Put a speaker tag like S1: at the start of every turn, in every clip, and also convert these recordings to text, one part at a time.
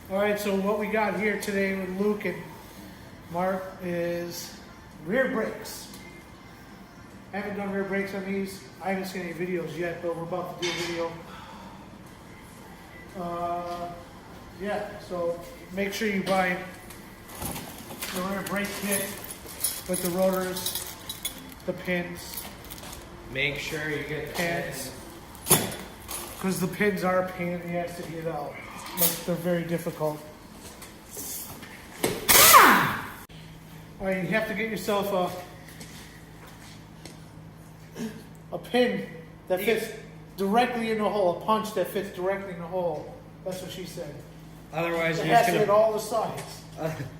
S1: All right, so what we got here today with Luke and Mark is rear brakes. I haven't done rear brakes on these. I haven't seen any videos yet, but we're about to do a video. Yeah, so make sure you buy the rear brake kit with the rotors, the pins.
S2: Make sure you get the
S1: pins. Because the pins are a pain in the ass to get out. Like, they're very difficult. Alright, you have to get yourself a pin that fits directly in the hole, a punch that fits directly in the hole. That's what she said.
S2: Otherwise,
S1: it
S2: you're
S1: has
S2: just
S1: to hit
S2: gonna
S1: all the sides.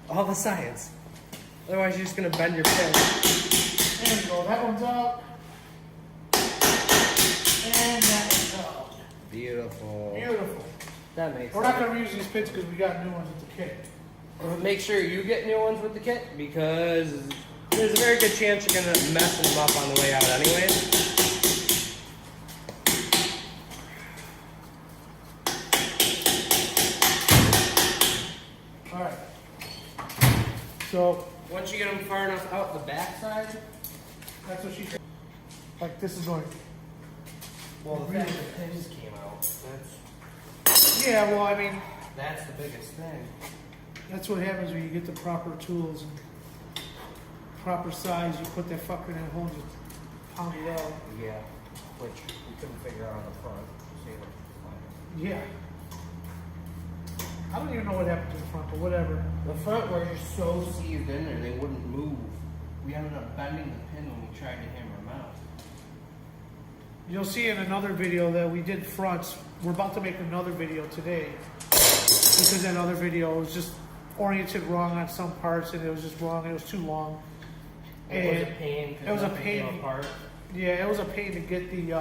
S2: all the sides. Otherwise, you're just gonna bend your pin.
S1: There you go. That one's out. And that one's out.
S2: Beautiful.
S1: Beautiful.
S2: That makes
S1: We're
S2: sense.
S1: not going to reuse these pins because we got new ones with the kit.
S2: Make sure you get new ones with the kit because there's a very good chance you're gonna mess them up on the way out anyways.
S1: All right. So
S2: Once you get them far enough out the back side,
S1: that's what she said. Like this is going.
S2: well, the fact the pins came out,
S1: Yeah, well, I mean,
S2: that's the biggest thing.
S1: that's what happens when you get the proper tools and proper size. You put that fucker in that hole and just pound it out.
S2: Yeah, which we couldn't figure out on the front.
S1: Yeah. I don't even know what happened to the front, but whatever.
S2: The front were just so seized in there, they wouldn't move. We ended up bending the pin when we tried to hammer them out.
S1: You'll see in another video that we did fronts. We're about to make another video today because that other video was just oriented wrong on some parts and it was just wrong. It was too long.
S2: It was a pain.
S1: It was a pain.
S2: Apart.
S1: Yeah, it was a pain to get the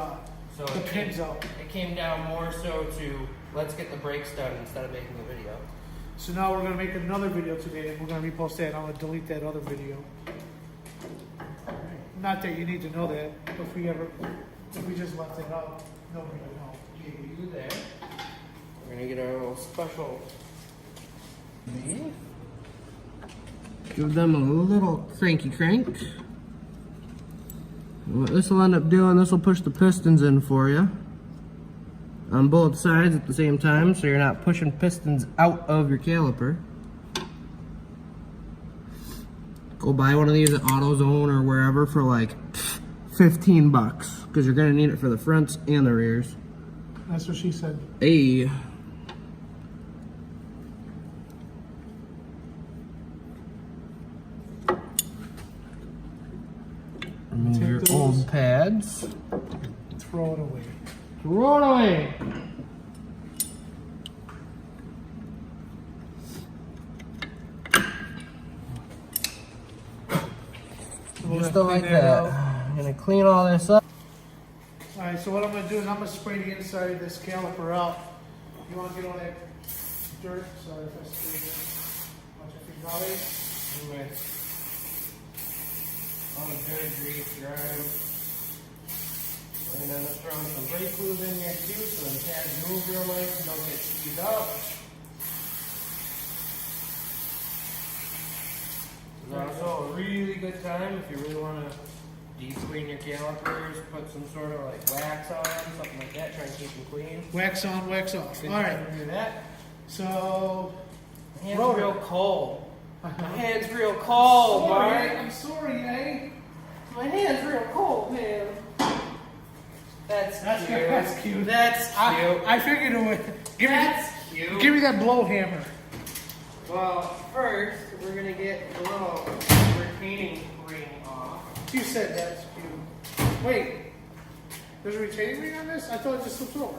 S1: pins out.
S2: It came down more so to let's get the brakes done instead of making the video.
S1: So now we're gonna make another video today and we're gonna repost that and I'm gonna delete that other video. Not that you need to know that. If we just left it out, nobody would know.
S2: You there. We're gonna get our little special. Give them a little cranky crank. What this will end up doing, this will push the pistons in for you on both sides at the same time, so you're not pushing pistons out of your caliper. Go buy one of these at AutoZone or wherever for like 15 bucks because you're gonna need it for the fronts and the rears.
S1: That's what she said.
S2: Hey. Remove your old pads.
S1: Throw it away.
S2: Throw it away. Just like that. I'm gonna clean all this up.
S1: Alright, so what I'm gonna do is I'm gonna spray the inside of this caliper out. You wanna get all that dirt? Sorry if I sprayed it. Bunch of fingernails.
S2: Anyway. All the dirt, grease, grime. And then let's throw some brake fluid in there too so the pads move real nice and don't get squeezed out. It's also a really good time if you really want to deep clean your calipers, put some sort of like wax on, something like that, try and keep them clean.
S1: Wax on, wax off.
S2: Good
S1: Alright,
S2: time to do that.
S1: so
S2: My hand's
S1: rotor.
S2: real cold. My hand's real cold,
S1: sorry,
S2: Mark.
S1: I'm sorry, eh?
S2: My hand's real cold, man. That's cute.
S1: That's cute.
S2: That's cute.
S1: I figured it would.
S2: That's cute.
S1: Give me that blow hammer.
S2: Well, first, we're going to get the little retaining ring off.
S1: You said that's cute. Wait, there's a retaining ring on this? I thought it just slipped over.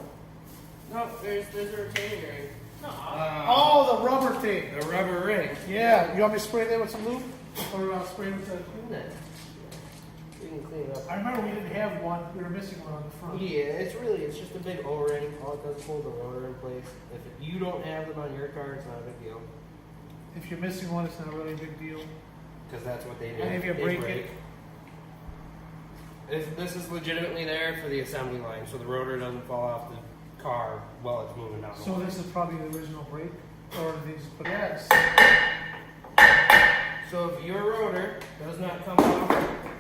S2: No, there's a retaining ring.
S1: No. Oh, the rubber thing.
S2: The rubber ring.
S1: Yeah, you want me to spray that with some lube? Or spray it with the...
S2: We can clean it up.
S1: I remember we didn't have one. We were missing one on the front.
S2: Yeah, it's just a big O-ring. All it does is hold the rotor in place. If you don't have them on your car, it's not a big deal.
S1: If you're missing one, it's not really a big deal.
S2: Because that's what they do.
S1: And if you
S2: They
S1: break it...
S2: This is legitimately there for the assembly line, so the rotor doesn't fall off the car while it's moving down the
S1: So
S2: line.
S1: this is probably the original brake? or these bananas.
S2: So if your rotor does not come off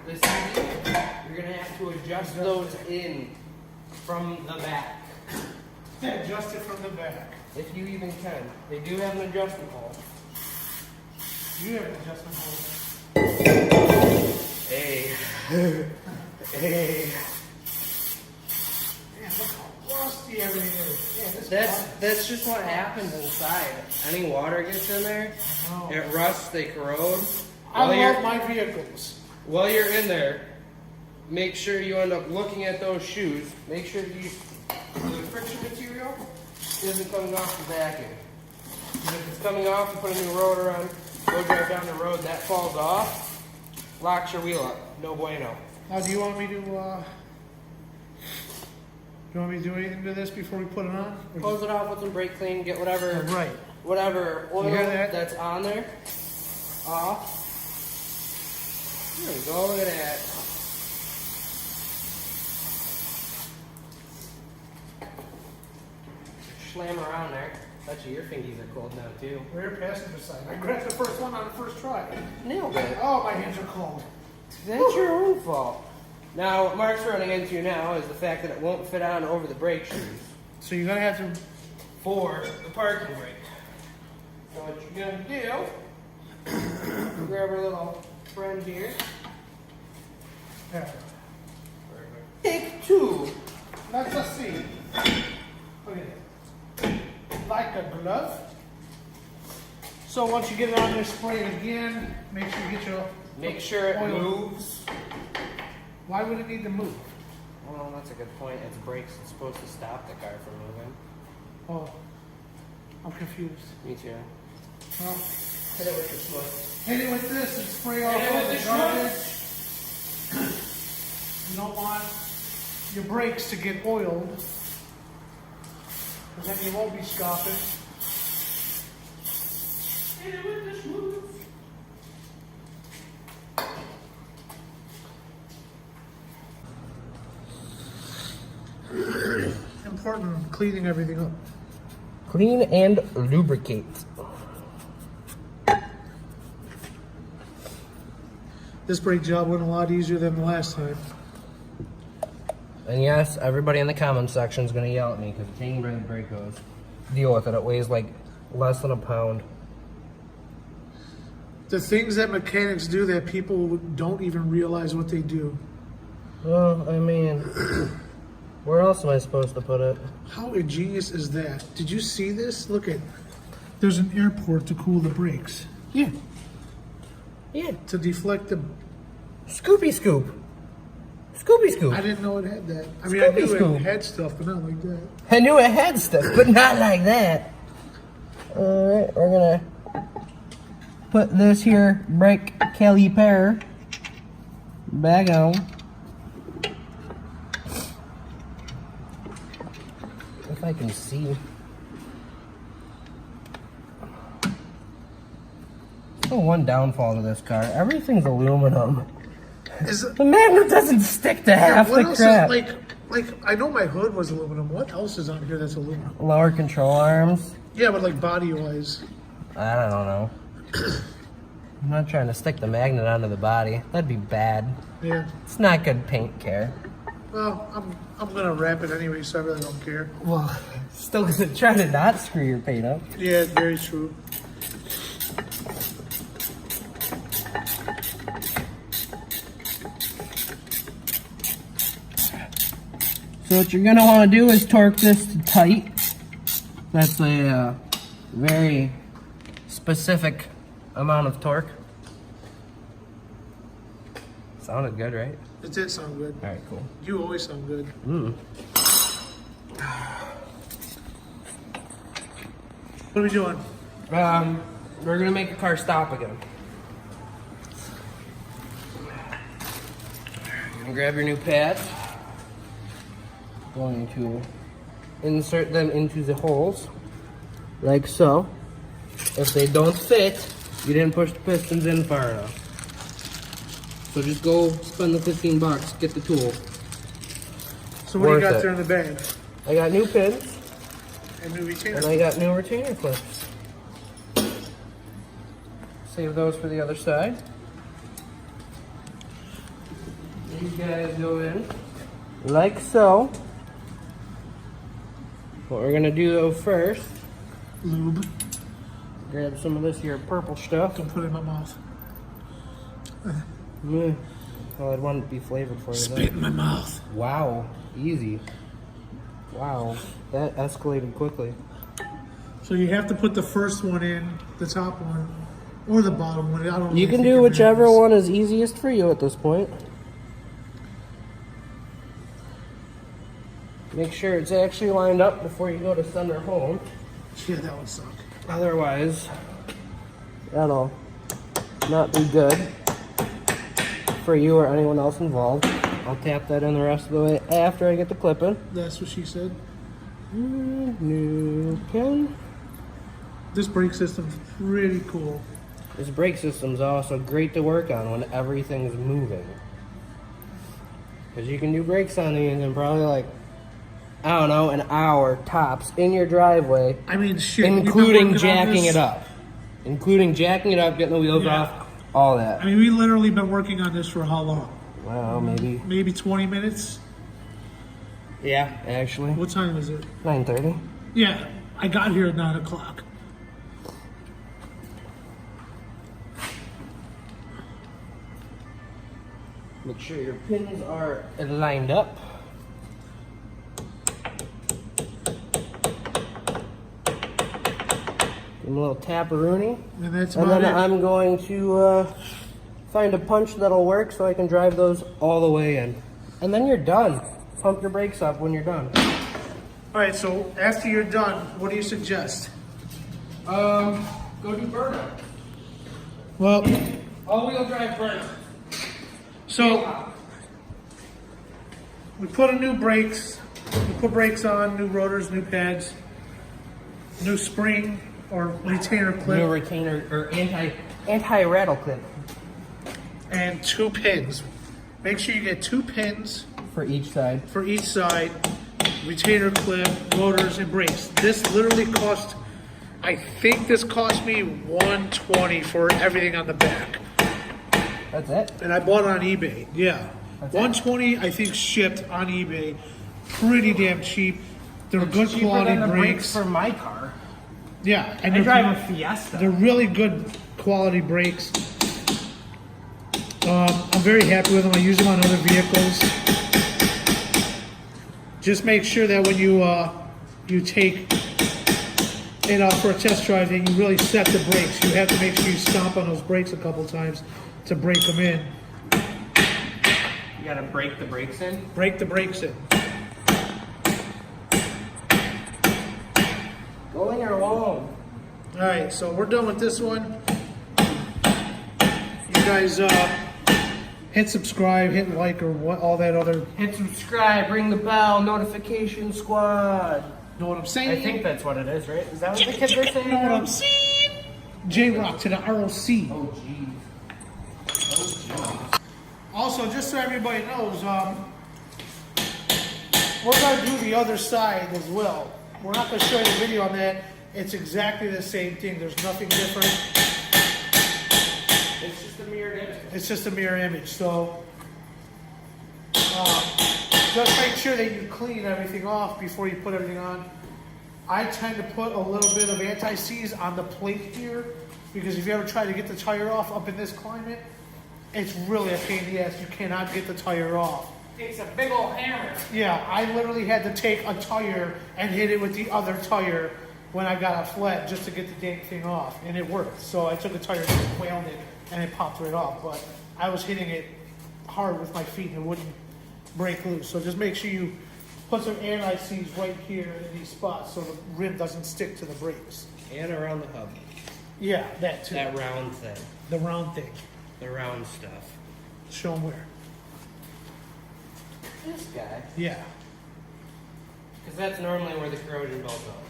S2: the CD, you're going to have to adjust those in from the back.
S1: Yeah, adjust it from the back.
S2: If you even can. They do have an adjustment hole.
S1: You have an adjustment hole.
S2: Hey. Hey.
S1: Man, look how rusty everything is. Yeah,
S2: That's just what happens inside. Any water gets in there, it rusts, they corrode.
S1: I love my vehicles.
S2: While you're in there, make sure you end up looking at those shoes. Make sure the friction material isn't coming off the backing. If it's coming off, you put a new rotor on, go drive down the road, that falls off, locks your wheel up. No bueno.
S1: Now, do you want me to do anything to this before we put it on? Or
S2: Close it off with some brake clean, get whatever
S1: right.
S2: whatever oil
S1: You hear that?
S2: that's on there off. There we go, look at that. Slam around there. Bet you your fingies are cold now too.
S1: Rear passenger side. I grabbed the first one on the first try.
S2: Nailed it.
S1: Oh, my hands are cold.
S2: That's your own fault. Now, what Mark's running into now is the fact that it won't fit on over the brake shoes
S1: So you're gonna have to.
S2: for the parking brake. So what you're gonna do, grab our little friend here.
S1: Yeah.
S2: Take two.
S1: Let's just see. Look at it. Like a glove. So once you get it on there, spray it again. Make sure you get your.
S2: Make sure it
S1: oil.
S2: moves.
S1: Why would it need to move?
S2: Well, that's a good point. It's brakes. It's supposed to stop the car from moving.
S1: Oh, I'm confused.
S2: Me too.
S1: Well,
S2: Hit it with the foot.
S1: hit it with this and spray off
S2: Hit it
S1: all
S2: with
S1: the
S2: the
S1: garbage. You don't want your brakes to get oiled, because then you won't be scoffing.
S2: Hit it with the smooth.
S1: Important cleaning everything up.
S2: Clean and lubricate.
S1: This brake job went a lot easier than the last time.
S2: And yes, everybody in the comment section is going to yell at me because King Red brake goes. Deal with it. It weighs like less than a pound.
S1: The things that mechanics do that people don't even realize what they do.
S2: Well, I mean, where else am I supposed to put it?
S1: How ingenious is that? Did you see this? Look at, there's an air port to cool the brakes.
S2: Yeah. Yeah.
S1: To deflect the.
S2: Scoopy scoop. Scoopy scoop.
S1: I didn't know it had that. I mean, I knew it had stuff, but not like that.
S2: I knew it had stuff, but not like that. Alright, we're gonna put this here brake caliper back on. If I can see. Oh, one downfall to this car. Everything's aluminum. The magnet doesn't stick to half the crap.
S1: Like I know my hood was aluminum. What else is on here that's aluminum?
S2: Lower control arms.
S1: Yeah, but like body wise.
S2: I don't know. I'm not trying to stick the magnet onto the body. That'd be bad.
S1: Yeah.
S2: It's not good paint care.
S1: Well, I'm gonna wrap it anyway, so I really don't care.
S2: Well, still gonna try to not screw your paint up.
S1: Yeah, very true.
S2: So what you're gonna want to do is torque this to tight. That's a very specific amount of torque. Sounded good, right?
S1: It did sound good.
S2: All right, cool.
S1: You always sound good. What are we doing?
S2: We're gonna make the car stop again. You're gonna grab your new pads. Going to insert them into the holes, like so. If they don't fit, you didn't push the pistons in far enough. So just go spend the 15 bucks, get the tool.
S1: So what do you got
S2: Worth it.
S1: there in the bag?
S2: I got new pins,
S1: And new retainer.
S2: and I got new retainer clips. Save those for the other side. These guys go in like so. What we're gonna do though first,
S1: Lube.
S2: grab some of this here purple stuff.
S1: Don't put it in my mouth.
S2: Well, I'd want it to be flavored for you.
S1: Spit in my mouth.
S2: Wow, easy. Wow, that escalated quickly.
S1: So you have to put the first one in, the top one, or the bottom one. I don't really
S2: You can
S1: think
S2: do
S1: it
S2: whichever
S1: matters.
S2: one is easiest for you at this point. Make sure it's actually lined up before you go to send her home.
S1: Yeah, that would suck.
S2: Otherwise, that'll not be good for you or anyone else involved. I'll tap that in the rest of the way after I get the clip in.
S1: That's what she said.
S2: New pin.
S1: This brake system's pretty cool.
S2: This brake system's also great to work on when everything's moving. Because you can do brakes on these in probably like, I don't know, an hour tops in your driveway.
S1: I mean, shit.
S2: Including jacking it up. Including jacking it up, getting the wheels
S1: Yeah.
S2: off, all that.
S1: I mean, we literally been working on this for how long?
S2: Well, maybe.
S1: Maybe 20 minutes?
S2: Yeah, actually.
S1: What time is it?
S2: 9:30.
S1: Yeah, I got here at 9 o'clock.
S2: Make sure your pins are lined up. Give them a little tap-a-rooney.
S1: And that's
S2: And
S1: about
S2: then
S1: it.
S2: I'm going to find a punch that'll work so I can drive those all the way in. And then you're done. Pump your brakes up when you're done.
S1: All right, so after you're done, what do you suggest?
S2: Go do burnout.
S1: Well,
S2: All-wheel drive burnout.
S1: so we put a new brakes. We put brakes on, new rotors, new pads, new spring or retainer clip,
S2: New retainer or anti-rattle clip
S1: and 2 pins. Make sure you get 2 pins
S2: for each side.
S1: for each side, retainer clip, rotors, and brakes. This literally cost, I think this cost me $120 for everything on the back.
S2: That's it.
S1: And I bought it on eBay. Yeah.
S2: That's it?
S1: $120 I think shipped on eBay. Pretty damn cheap. They're good
S2: Cheaper
S1: quality
S2: than the brakes
S1: brakes.
S2: for my car.
S1: Yeah, and
S2: I
S1: they're,
S2: drive a Fiesta.
S1: they're really good quality brakes. I'm very happy with them. I use them on other vehicles. Just make sure that when you take it out for a test drive, and you really set the brakes. You have to make sure you stomp on those brakes a couple times to break them in.
S2: You gotta break the brakes in.
S1: Break the brakes in.
S2: Going along.
S1: All right, so we're done with this one. You guys hit subscribe, hit like, or what, all that other.
S2: Hit subscribe, ring the bell, notification squad.
S1: Know what I'm saying?
S2: I think that's what it is, right? Is that what the kids are saying?
S1: Know what I'm saying? J-Rock to the ROC.
S2: Oh, jeez.
S1: Also, just so everybody knows, we're gonna do the other side as well. We're not gonna show you the video on that. It's exactly the same thing. There's nothing different.
S2: It's just a mirrored image.
S1: It's just a mirror image. So just make sure that you clean everything off before you put everything on. I tend to put a little bit of anti-seize on the plate here because if you ever try to get the tire off up in this climate, it's really a pain in the ass. You cannot get the tire off.
S2: It's a big old hammer.
S1: Yeah, I literally had to take a tire and hit it with the other tire when I got a flat just to get the dang thing off, and it worked. So I took a tire and just whaled it, and it popped right off. But I was hitting it hard with my feet, and it wouldn't break loose. So just make sure you put some anti-seize right here in these spots so the rim doesn't stick to the brakes.
S2: And around the hub.
S1: Yeah, that too.
S2: That round thing.
S1: The round thing.
S2: The round stuff.
S1: Show them where.
S2: This guy.
S1: Yeah.
S2: Because that's normally where the corrosion bolts are.